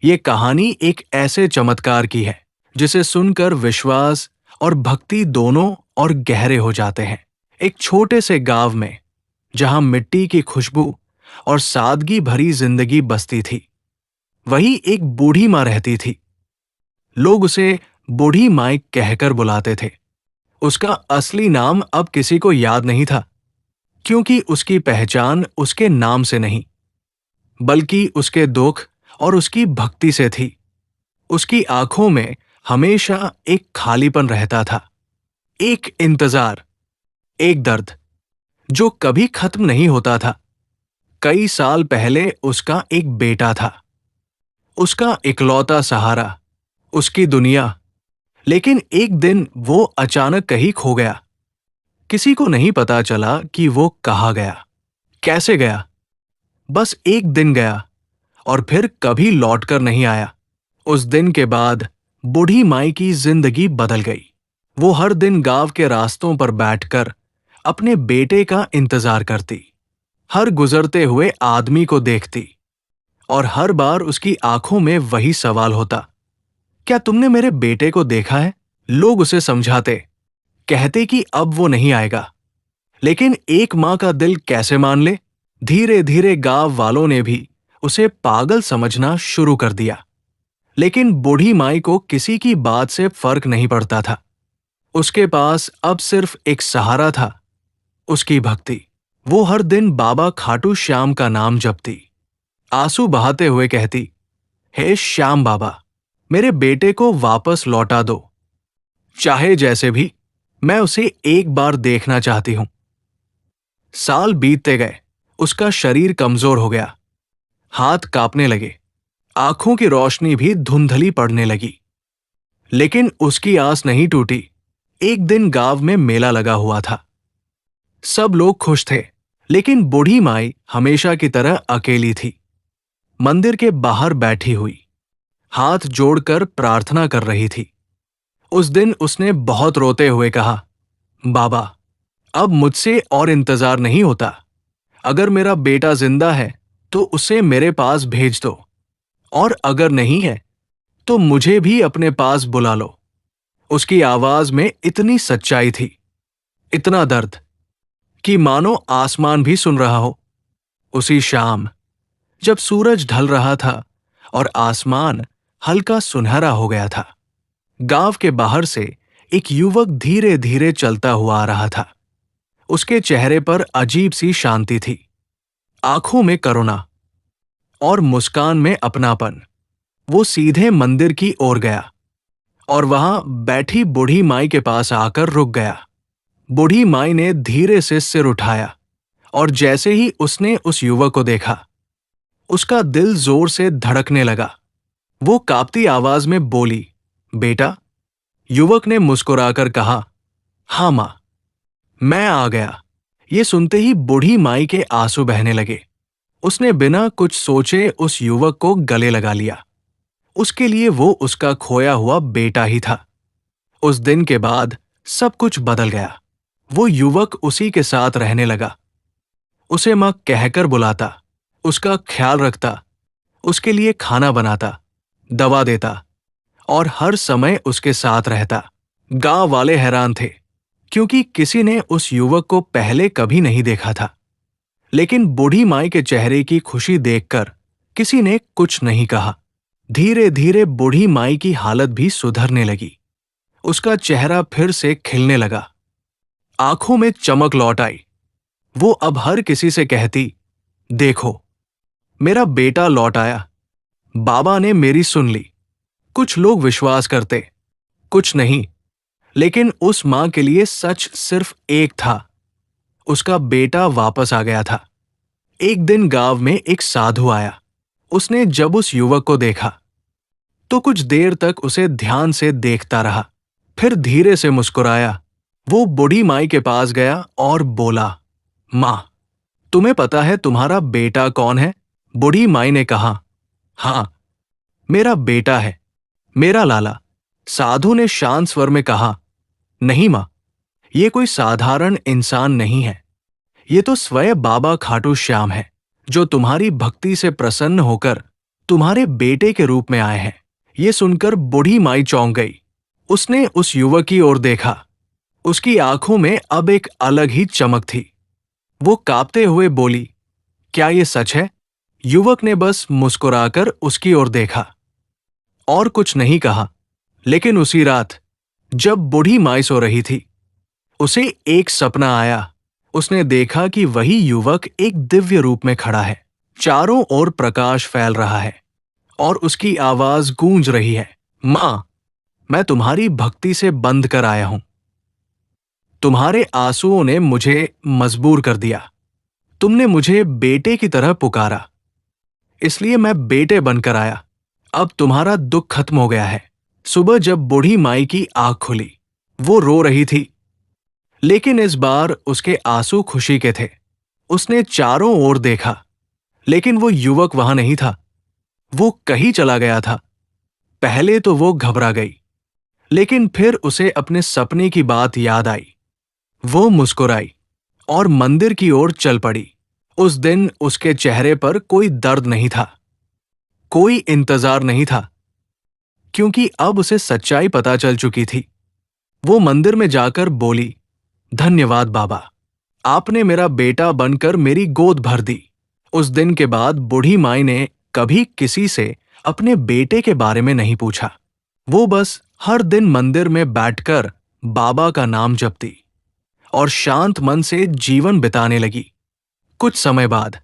ये कहानी एक ऐसे चमत्कार की है जिसे सुनकर विश्वास और भक्ति दोनों और गहरे हो जाते हैं। एक छोटे से गांव में जहां मिट्टी की खुशबू और सादगी भरी जिंदगी बसती थी, वही एक बूढ़ी माँ रहती थी। लोग उसे बूढ़ी माई कहकर बुलाते थे। उसका असली नाम अब किसी को याद नहीं था, क्योंकि उसकी पहचान उसके नाम से नहीं, बल्कि उसके दुख और उसकी भक्ति से थी। उसकी आंखों में हमेशा एक खालीपन रहता था, एक इंतजार, एक दर्द जो कभी खत्म नहीं होता था। कई साल पहले उसका एक बेटा था, उसका इकलौता सहारा, उसकी दुनिया। लेकिन एक दिन वो अचानक कहीं खो गया। किसी को नहीं पता चला कि वो कहाँ गया, कैसे गया। बस एक दिन गया और फिर कभी लौटकर नहीं आया। उस दिन के बाद बूढ़ी माई की जिंदगी बदल गई। वो हर दिन गांव के रास्तों पर बैठकर अपने बेटे का इंतजार करती, हर गुजरते हुए आदमी को देखती, और हर बार उसकी आंखों में वही सवाल होता, क्या तुमने मेरे बेटे को देखा है? लोग उसे समझाते, कहते कि अब वो नहीं आएगा। लेकिन एक मां का दिल कैसे मान ले? धीरे धीरे गांव वालों ने भी उसे पागल समझना शुरू कर दिया। लेकिन बूढ़ी माई को किसी की बात से फर्क नहीं पड़ता था। उसके पास अब सिर्फ एक सहारा था, उसकी भक्ति। वो हर दिन बाबा खाटू श्याम का नाम जपती, आंसू बहाते हुए कहती, हे श्याम बाबा, मेरे बेटे को वापस लौटा दो। चाहे जैसे भी, मैं उसे एक बार देखना चाहती हूं। साल बीतते गए, उसका शरीर कमजोर हो गया, हाथ कांपने लगे, आंखों की रोशनी भी धुंधली पड़ने लगी। लेकिन उसकी आस नहीं टूटी। एक दिन गांव में मेला लगा हुआ था। सब लोग खुश थे, लेकिन बूढ़ी माई हमेशा की तरह अकेली थी, मंदिर के बाहर बैठी हुई, हाथ जोड़कर प्रार्थना कर रही थी। उस दिन उसने बहुत रोते हुए कहा, बाबा, अब मुझसे और इंतजार नहीं होता। अगर मेरा बेटा जिंदा है तो उसे मेरे पास भेज दो, और अगर नहीं है तो मुझे भी अपने पास बुला लो। उसकी आवाज में इतनी सच्चाई थी, इतना दर्द, कि मानो आसमान भी सुन रहा हो। उसी शाम, जब सूरज ढल रहा था और आसमान हल्का सुनहरा हो गया था, गांव के बाहर से एक युवक धीरे धीरे चलता हुआ आ रहा था। उसके चेहरे पर अजीब सी शांति थी, आंखों में करुणा और मुस्कान में अपनापन। वो सीधे मंदिर की ओर गया और वहां बैठी बूढ़ी माई के पास आकर रुक गया। बूढ़ी माई ने धीरे से सिर उठाया, और जैसे ही उसने उस युवक को देखा, उसका दिल जोर से धड़कने लगा। वो कांपती आवाज में बोली, बेटा। युवक ने मुस्कुराकर कहा, हाँ मां, मैं आ गया। ये सुनते ही बूढ़ी माई के आंसू बहने लगे। उसने बिना कुछ सोचे उस युवक को गले लगा लिया। उसके लिए वो उसका खोया हुआ बेटा ही था। उस दिन के बाद सब कुछ बदल गया। वो युवक उसी के साथ रहने लगा, उसे मां कहकर बुलाता, उसका ख्याल रखता, उसके लिए खाना बनाता, दवा देता, और हर समय उसके साथ रहता। गांव वाले हैरान थे, क्योंकि किसी ने उस युवक को पहले कभी नहीं देखा था। लेकिन बूढ़ी माई के चेहरे की खुशी देखकर किसी ने कुछ नहीं कहा। धीरे धीरे बूढ़ी माई की हालत भी सुधरने लगी। उसका चेहरा फिर से खिलने लगा, आंखों में चमक लौट आई। वो अब हर किसी से कहती, देखो, मेरा बेटा लौट आया। बाबा ने मेरी सुन ली। कुछ लोग विश्वास करते, कुछ नहीं, लेकिन उस मां के लिए सच सिर्फ एक था, उसका बेटा वापस आ गया था। एक दिन गांव में एक साधु आया। उसने जब उस युवक को देखा तो कुछ देर तक उसे ध्यान से देखता रहा, फिर धीरे से मुस्कुराया। वो बूढ़ी माई के पास गया और बोला, मां, तुम्हें पता है तुम्हारा बेटा कौन है? बूढ़ी माई ने कहा, हाँ, मेरा बेटा है, मेरा लाला। साधु ने शांत स्वर में कहा, नहीं मां, ये कोई साधारण इंसान नहीं है। ये तो स्वयं बाबा खाटू श्याम है, जो तुम्हारी भक्ति से प्रसन्न होकर तुम्हारे बेटे के रूप में आए हैं। ये सुनकर बूढ़ी माई चौंक गई। उसने उस युवक की ओर देखा। उसकी आंखों में अब एक अलग ही चमक थी। वो कांपते हुए बोली, क्या ये सच है? युवक ने बस मुस्कुराकर उसकी ओर देखा और कुछ नहीं कहा। लेकिन उसी रात जब बूढ़ी माई सो रही थी, उसे एक सपना आया। उसने देखा कि वही युवक एक दिव्य रूप में खड़ा है। चारों ओर प्रकाश फैल रहा है और उसकी आवाज गूंज रही है, मां, मैं तुम्हारी भक्ति से बंध कर आया हूं। तुम्हारे आंसुओं ने मुझे मजबूर कर दिया। तुमने मुझे बेटे की तरह पुकारा, इसलिए मैं बेटे बनकर आया। अब तुम्हारा दुख खत्म हो गया है। सुबह जब बूढ़ी माई की आंख खुली, वो रो रही थी, लेकिन इस बार उसके आंसू खुशी के थे। उसने चारों ओर देखा, लेकिन वो युवक वहां नहीं था। वो कहीं चला गया था। पहले तो वो घबरा गई, लेकिन फिर उसे अपने सपने की बात याद आई। वो मुस्कुराई और मंदिर की ओर चल पड़ी। उस दिन उसके चेहरे पर कोई दर्द नहीं था, कोई इंतजार नहीं था, क्योंकि अब उसे सच्चाई पता चल चुकी थी। वो मंदिर में जाकर बोली, धन्यवाद बाबा, आपने मेरा बेटा बनकर मेरी गोद भर दी। उस दिन के बाद बूढ़ी माई ने कभी किसी से अपने बेटे के बारे में नहीं पूछा। वो बस हर दिन मंदिर में बैठकर बाबा का नाम जपती और शांत मन से जीवन बिताने लगी। कुछ समय बाद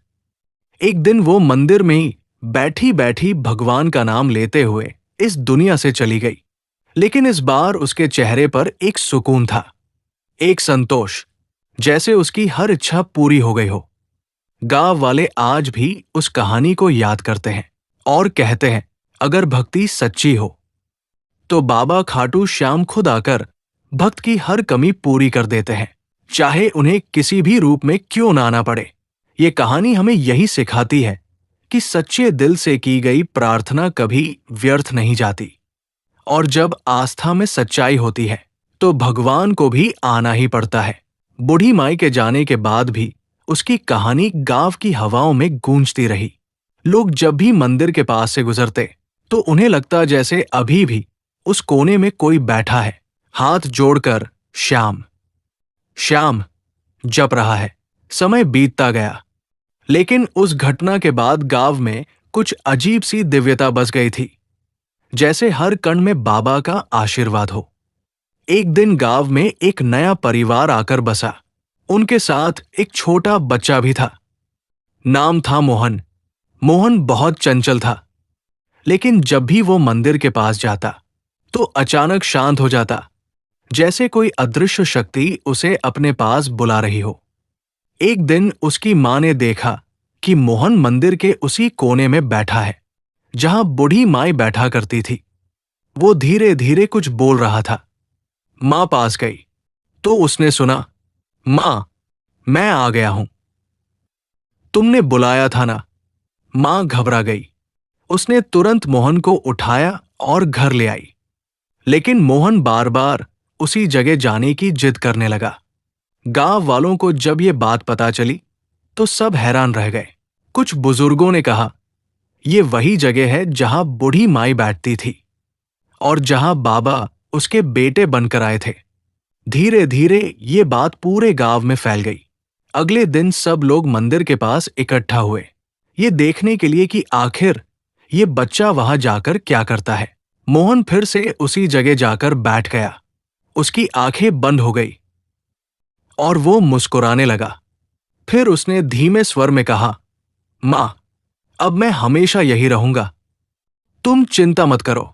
एक दिन वो मंदिर में ही बैठी बैठी भगवान का नाम लेते हुए इस दुनिया से चली गई। लेकिन इस बार उसके चेहरे पर एक सुकून था, एक संतोष, जैसे उसकी हर इच्छा पूरी हो गई हो। गांव वाले आज भी उस कहानी को याद करते हैं और कहते हैं, अगर भक्ति सच्ची हो तो बाबा खाटू श्याम खुद आकर भक्त की हर कमी पूरी कर देते हैं, चाहे उन्हें किसी भी रूप में क्यों ना आना पड़े। ये कहानी हमें यही सिखाती है कि सच्चे दिल से की गई प्रार्थना कभी व्यर्थ नहीं जाती, और जब आस्था में सच्चाई होती है तो भगवान को भी आना ही पड़ता है। बूढ़ी माई के जाने के बाद भी उसकी कहानी गांव की हवाओं में गूंजती रही। लोग जब भी मंदिर के पास से गुजरते तो उन्हें लगता जैसे अभी भी उस कोने में कोई बैठा है, हाथ जोड़कर श्याम श्याम जप रहा है। समय बीतता गया, लेकिन उस घटना के बाद गांव में कुछ अजीब सी दिव्यता बस गई थी, जैसे हर कण में बाबा का आशीर्वाद हो। एक दिन गांव में एक नया परिवार आकर बसा। उनके साथ एक छोटा बच्चा भी था। नाम था मोहन। मोहन बहुत चंचल था, लेकिन जब भी वो मंदिर के पास जाता तो अचानक शांत हो जाता, जैसे कोई अदृश्य शक्ति उसे अपने पास बुला रही हो। एक दिन उसकी मां ने देखा कि मोहन मंदिर के उसी कोने में बैठा है जहां बूढ़ी माई बैठा करती थी। वो धीरे धीरे कुछ बोल रहा था। मां पास गई तो उसने सुना, मां, मैं आ गया हूं, तुमने बुलाया था ना। मां घबरा गई। उसने तुरंत मोहन को उठाया और घर ले आई, लेकिन मोहन बार बार उसी जगह जाने की जिद करने लगा। गांव वालों को जब ये बात पता चली तो सब हैरान रह गए। कुछ बुजुर्गों ने कहा, ये वही जगह है जहां बूढ़ी माई बैठती थी और जहां बाबा उसके बेटे बनकर आए थे। धीरे धीरे ये बात पूरे गांव में फैल गई। अगले दिन सब लोग मंदिर के पास इकट्ठा हुए, ये देखने के लिए कि आखिर ये बच्चा वहां जाकर क्या करता है। मोहन फिर से उसी जगह जाकर बैठ गया। उसकी आंखें बंद हो गई और वो मुस्कुराने लगा। फिर उसने धीमे स्वर में कहा, मां, अब मैं हमेशा यही रहूंगा, तुम चिंता मत करो।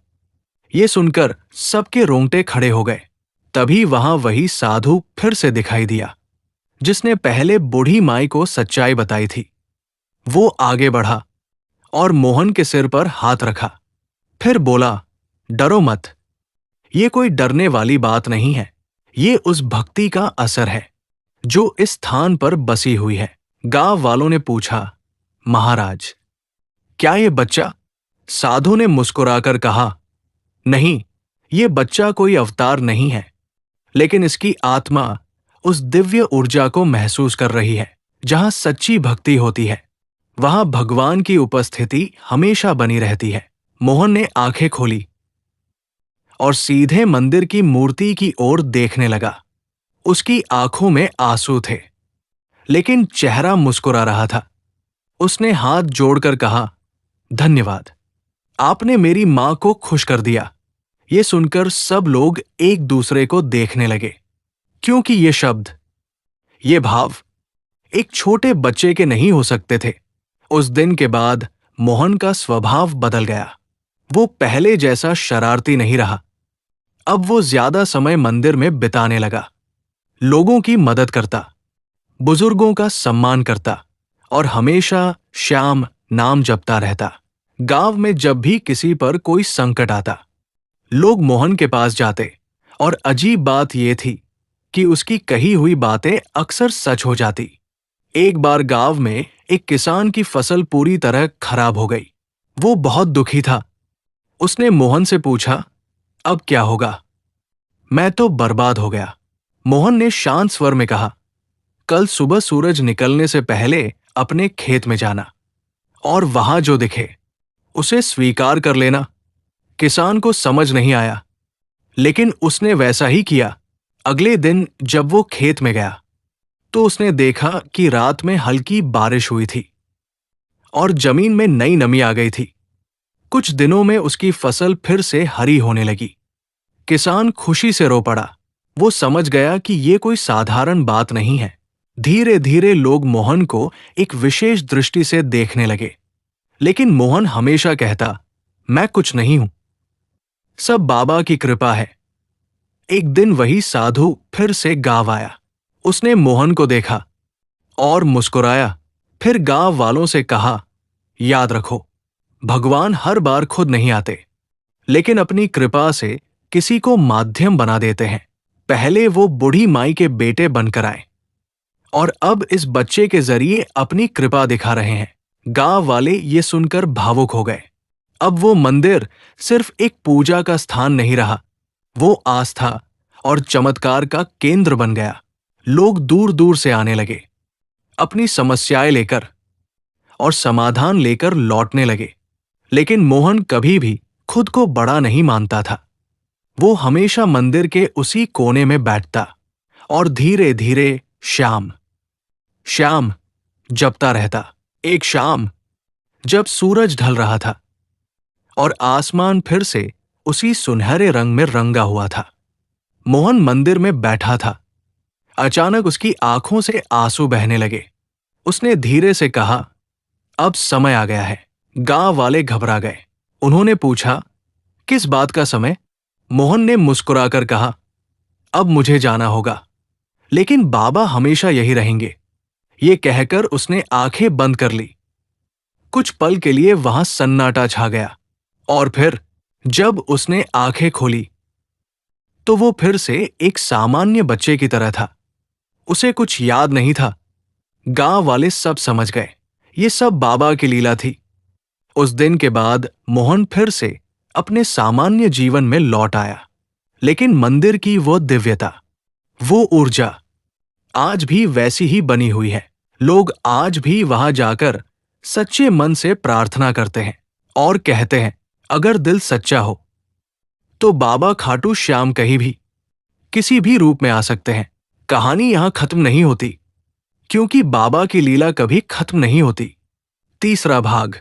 ये सुनकर सबके रोंगटे खड़े हो गए। तभी वहां वही साधु फिर से दिखाई दिया, जिसने पहले बूढ़ी माई को सच्चाई बताई थी। वो आगे बढ़ा और मोहन के सिर पर हाथ रखा। फिर बोला, डरो मत, ये कोई डरने वाली बात नहीं है। ये उस भक्ति का असर है जो इस स्थान पर बसी हुई है। गांव वालों ने पूछा, महाराज, क्या ये बच्चा? साधु ने मुस्कुराकर कहा, नहीं, ये बच्चा कोई अवतार नहीं है, लेकिन इसकी आत्मा उस दिव्य ऊर्जा को महसूस कर रही है जहां सच्ची भक्ति होती है। वहां भगवान की उपस्थिति हमेशा बनी रहती है। मोहन ने आंखें खोली और सीधे मंदिर की मूर्ति की ओर देखने लगा। उसकी आंखों में आंसू थे, लेकिन चेहरा मुस्कुरा रहा था। उसने हाथ जोड़कर कहा, धन्यवाद, आपने मेरी मां को खुश कर दिया। ये सुनकर सब लोग एक दूसरे को देखने लगे, क्योंकि ये शब्द, ये भाव एक छोटे बच्चे के नहीं हो सकते थे। उस दिन के बाद मोहन का स्वभाव बदल गया। वो पहले जैसा शरारती नहीं रहा। अब वो ज्यादा समय मंदिर में बिताने लगा, लोगों की मदद करता, बुजुर्गों का सम्मान करता और हमेशा श्याम नाम जपता रहता। गांव में जब भी किसी पर कोई संकट आता, लोग मोहन के पास जाते और अजीब बात यह थी कि उसकी कही हुई बातें अक्सर सच हो जाती। एक बार गांव में एक किसान की फसल पूरी तरह खराब हो गई। वो बहुत दुखी था। उसने मोहन से पूछा, अब क्या होगा? मैं तो बर्बाद हो गया। मोहन ने शांत स्वर में कहा, कल सुबह सूरज निकलने से पहले अपने खेत में जाना और वहां जो दिखे उसे स्वीकार कर लेना। किसान को समझ नहीं आया, लेकिन उसने वैसा ही किया। अगले दिन जब वो खेत में गया तो उसने देखा कि रात में हल्की बारिश हुई थी और जमीन में नई नमी आ गई थी। कुछ दिनों में उसकी फसल फिर से हरी होने लगी। किसान खुशी से रो पड़ा। वो समझ गया कि ये कोई साधारण बात नहीं है। धीरे धीरे लोग मोहन को एक विशेष दृष्टि से देखने लगे, लेकिन मोहन हमेशा कहता, मैं कुछ नहीं हूं, सब बाबा की कृपा है। एक दिन वही साधु फिर से गांव आया। उसने मोहन को देखा और मुस्कुराया। फिर गांव वालों से कहा, याद रखो, भगवान हर बार खुद नहीं आते, लेकिन अपनी कृपा से किसी को माध्यम बना देते हैं। पहले वो बूढ़ी माई के बेटे बनकर आए और अब इस बच्चे के जरिए अपनी कृपा दिखा रहे हैं। गांव वाले ये सुनकर भावुक हो गए। अब वो मंदिर सिर्फ एक पूजा का स्थान नहीं रहा, वो आस्था और चमत्कार का केंद्र बन गया। लोग दूर दूर से आने लगे, अपनी समस्याएं लेकर और समाधान लेकर लौटने लगे। लेकिन मोहन कभी भी खुद को बड़ा नहीं मानता था। वो हमेशा मंदिर के उसी कोने में बैठता और धीरे धीरे श्याम श्याम जपता रहता। एक शाम जब सूरज ढल रहा था और आसमान फिर से उसी सुनहरे रंग में रंगा हुआ था, मोहन मंदिर में बैठा था। अचानक उसकी आंखों से आंसू बहने लगे। उसने धीरे से कहा, अब समय आ गया है। गांव वाले घबरा गए। उन्होंने पूछा, किस बात का समय? मोहन ने मुस्कुराकर कहा, अब मुझे जाना होगा, लेकिन बाबा हमेशा यही रहेंगे। ये कहकर उसने आंखें बंद कर ली। कुछ पल के लिए वहां सन्नाटा छा गया और फिर जब उसने आंखें खोली तो वो फिर से एक सामान्य बच्चे की तरह था। उसे कुछ याद नहीं था। गांव वाले सब समझ गए, ये सब बाबा की लीला थी। उस दिन के बाद मोहन फिर से अपने सामान्य जीवन में लौट आया, लेकिन मंदिर की वो दिव्यता, वो ऊर्जा आज भी वैसी ही बनी हुई है। लोग आज भी वहां जाकर सच्चे मन से प्रार्थना करते हैं और कहते हैं, अगर दिल सच्चा हो तो बाबा खाटू श्याम कहीं भी किसी भी रूप में आ सकते हैं। कहानी यहां खत्म नहीं होती, क्योंकि बाबा की लीला कभी खत्म नहीं होती। तीसरा भाग,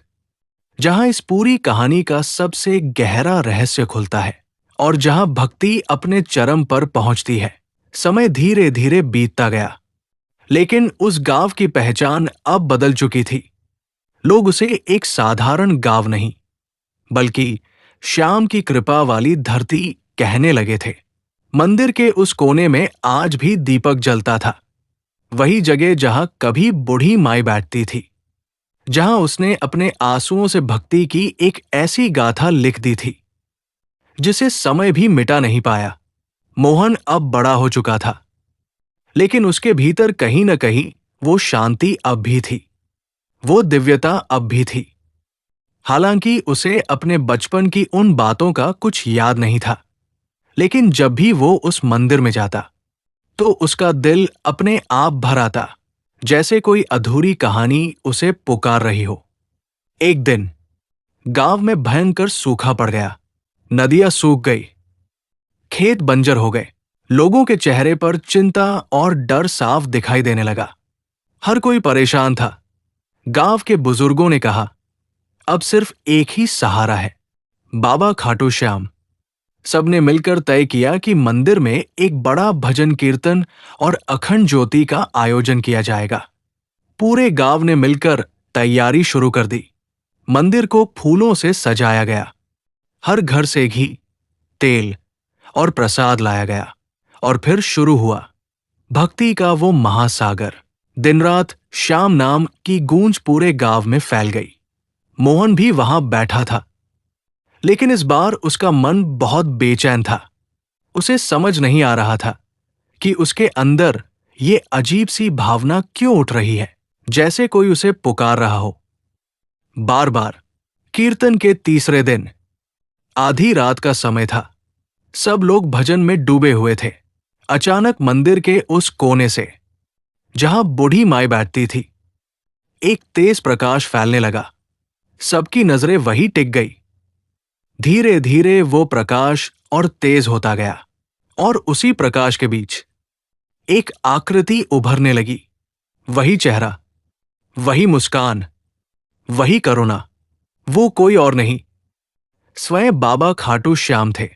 जहां इस पूरी कहानी का सबसे गहरा रहस्य खुलता है और जहां भक्ति अपने चरम पर पहुंचती है। समय धीरे धीरे बीतता गया, लेकिन उस गांव की पहचान अब बदल चुकी थी। लोग उसे एक साधारण गांव नहीं, बल्कि श्याम की कृपा वाली धरती कहने लगे थे। मंदिर के उस कोने में आज भी दीपक जलता था, वही जगह जहां कभी बूढ़ी माई बैठती थी, जहां उसने अपने आंसुओं से भक्ति की एक ऐसी गाथा लिख दी थी जिसे समय भी मिटा नहीं पाया। मोहन अब बड़ा हो चुका था, लेकिन उसके भीतर कहीं न कहीं वो शांति अब भी थी, वो दिव्यता अब भी थी। हालांकि उसे अपने बचपन की उन बातों का कुछ याद नहीं था, लेकिन जब भी वो उस मंदिर में जाता तो उसका दिल अपने आप भर आता, जैसे कोई अधूरी कहानी उसे पुकार रही हो। एक दिन गांव में भयंकर सूखा पड़ गया। नदियां सूख गई, खेत बंजर हो गए। लोगों के चेहरे पर चिंता और डर साफ दिखाई देने लगा। हर कोई परेशान था। गांव के बुजुर्गों ने कहा, अब सिर्फ एक ही सहारा है, बाबा खाटू श्याम। सबने मिलकर तय किया कि मंदिर में एक बड़ा भजन कीर्तन और अखंड ज्योति का आयोजन किया जाएगा। पूरे गांव ने मिलकर तैयारी शुरू कर दी। मंदिर को फूलों से सजाया गया। हर घर से घी, तेल और प्रसाद लाया गया और फिर शुरू हुआ भक्ति का वो महासागर। दिन रात श्याम नाम की गूंज पूरे गांव में फैल गई। मोहन भी वहां बैठा था, लेकिन इस बार उसका मन बहुत बेचैन था। उसे समझ नहीं आ रहा था कि उसके अंदर ये अजीब सी भावना क्यों उठ रही है, जैसे कोई उसे पुकार रहा हो। बार बार। कीर्तन के तीसरे दिन आधी रात का समय था। सब लोग भजन में डूबे हुए थे। अचानक मंदिर के उस कोने से, जहां बूढ़ी माई बैठती थी, एक तेज प्रकाश फैलने लगा। सबकी नजरें वहीं टिक गई। धीरे धीरे वो प्रकाश और तेज होता गया, और उसी प्रकाश के बीच एक आकृति उभरने लगी। वही चेहरा, वही मुस्कान, वही करुणा। वो कोई और नहीं, स्वयं बाबा खाटू श्याम थे।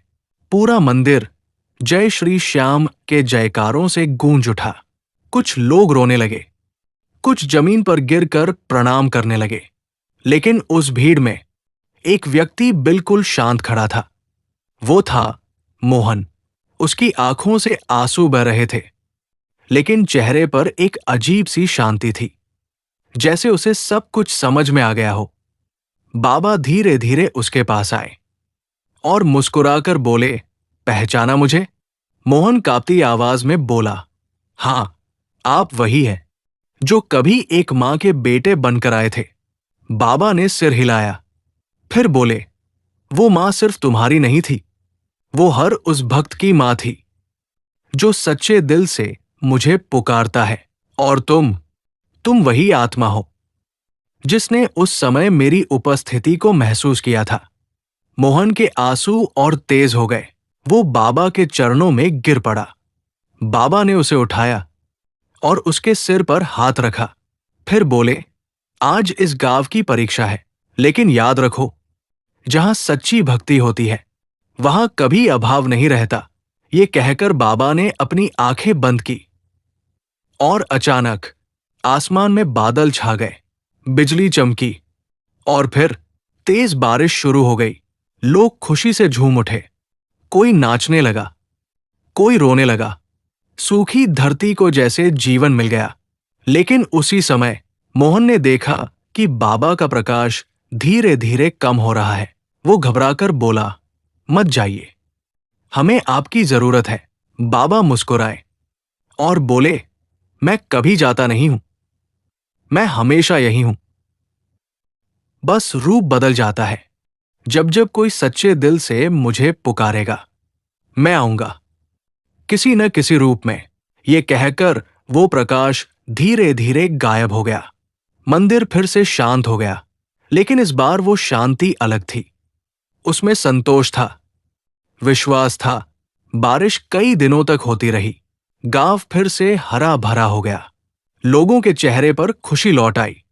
पूरा मंदिर जय श्री श्याम के जयकारों से गूंज उठा। कुछ लोग रोने लगे, कुछ जमीन पर गिरकर प्रणाम करने लगे। लेकिन उस भीड़ में एक व्यक्ति बिल्कुल शांत खड़ा था। वो था मोहन। उसकी आंखों से आंसू बह रहे थे, लेकिन चेहरे पर एक अजीब सी शांति थी, जैसे उसे सब कुछ समझ में आ गया हो। बाबा धीरे धीरे उसके पास आए और मुस्कुराकर बोले, पहचाना मुझे? मोहन कांपती आवाज में बोला, हां, आप वही हैं जो कभी एक मां के बेटे बनकर आए थे। बाबा ने सिर हिलाया, फिर बोले, वो मां सिर्फ तुम्हारी नहीं थी, वो हर उस भक्त की मां थी जो सच्चे दिल से मुझे पुकारता है। और तुम वही आत्मा हो जिसने उस समय मेरी उपस्थिति को महसूस किया था। मोहन के आंसू और तेज हो गए। वो बाबा के चरणों में गिर पड़ा। बाबा ने उसे उठाया और उसके सिर पर हाथ रखा। फिर बोले, आज इस गांव की परीक्षा है, लेकिन याद रखो, जहां सच्ची भक्ति होती है वहां कभी अभाव नहीं रहता। ये कहकर बाबा ने अपनी आंखें बंद की, और अचानक आसमान में बादल छा गए, बिजली चमकी और फिर तेज बारिश शुरू हो गई। लोग खुशी से झूम उठे। कोई नाचने लगा, कोई रोने लगा। सूखी धरती को जैसे जीवन मिल गया। लेकिन उसी समय मोहन ने देखा कि बाबा का प्रकाश धीरे धीरे कम हो रहा है। वो घबराकर बोला, मत जाइए, हमें आपकी जरूरत है। बाबा मुस्कुराए और बोले, मैं कभी जाता नहीं हूं, मैं हमेशा यही हूं। बस रूप बदल जाता है। जब जब कोई सच्चे दिल से मुझे पुकारेगा, मैं आऊंगा, किसी न किसी रूप में। ये कहकर वो प्रकाश धीरे धीरे गायब हो गया। मंदिर फिर से शांत हो गया, लेकिन इस बार वो शांति अलग थी। उसमें संतोष था, विश्वास था। बारिश कई दिनों तक होती रही। गांव फिर से हरा भरा हो गया। लोगों के चेहरे पर खुशी लौट आई।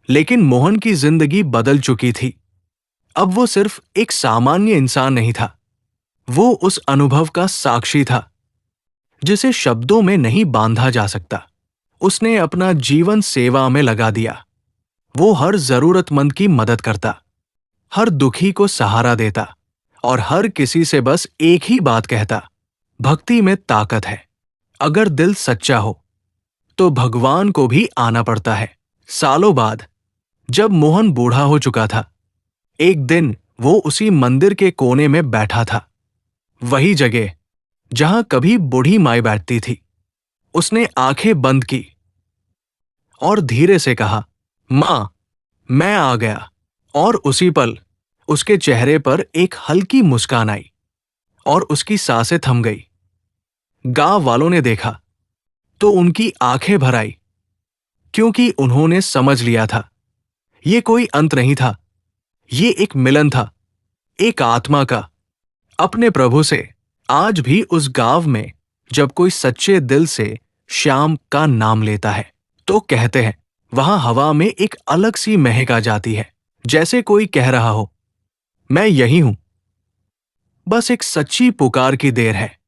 लेकिन मोहन की जिंदगी बदल चुकी थी। अब वो सिर्फ एक सामान्य इंसान नहीं था, वो उस अनुभव का साक्षी था जिसे शब्दों में नहीं बांधा जा सकता। उसने अपना जीवन सेवा में लगा दिया। वो हर जरूरतमंद की मदद करता, हर दुखी को सहारा देता और हर किसी से बस एक ही बात कहता, भक्ति में ताकत है। अगर दिल सच्चा हो तो भगवान को भी आना पड़ता है। सालों बाद जब मोहन बूढ़ा हो चुका था, एक दिन वो उसी मंदिर के कोने में बैठा था, वही जगह जहां कभी बूढ़ी माई बैठती थी। उसने आंखें बंद की और धीरे से कहा, मां, मैं आ गया। और उसी पल उसके चेहरे पर एक हल्की मुस्कान आई और उसकी सांसें थम गई। गांव वालों ने देखा तो उनकी आंखें भर आई। क्योंकि उन्होंने समझ लिया था ये कोई अंत नहीं था, ये एक मिलन था, एक आत्मा का अपने प्रभु से। आज भी उस गांव में जब कोई सच्चे दिल से श्याम का नाम लेता है तो कहते हैं वहां हवा में एक अलग सी महक आ जाती है, जैसे कोई कह रहा हो मैं यही हूं, बस एक सच्ची पुकार की देर है।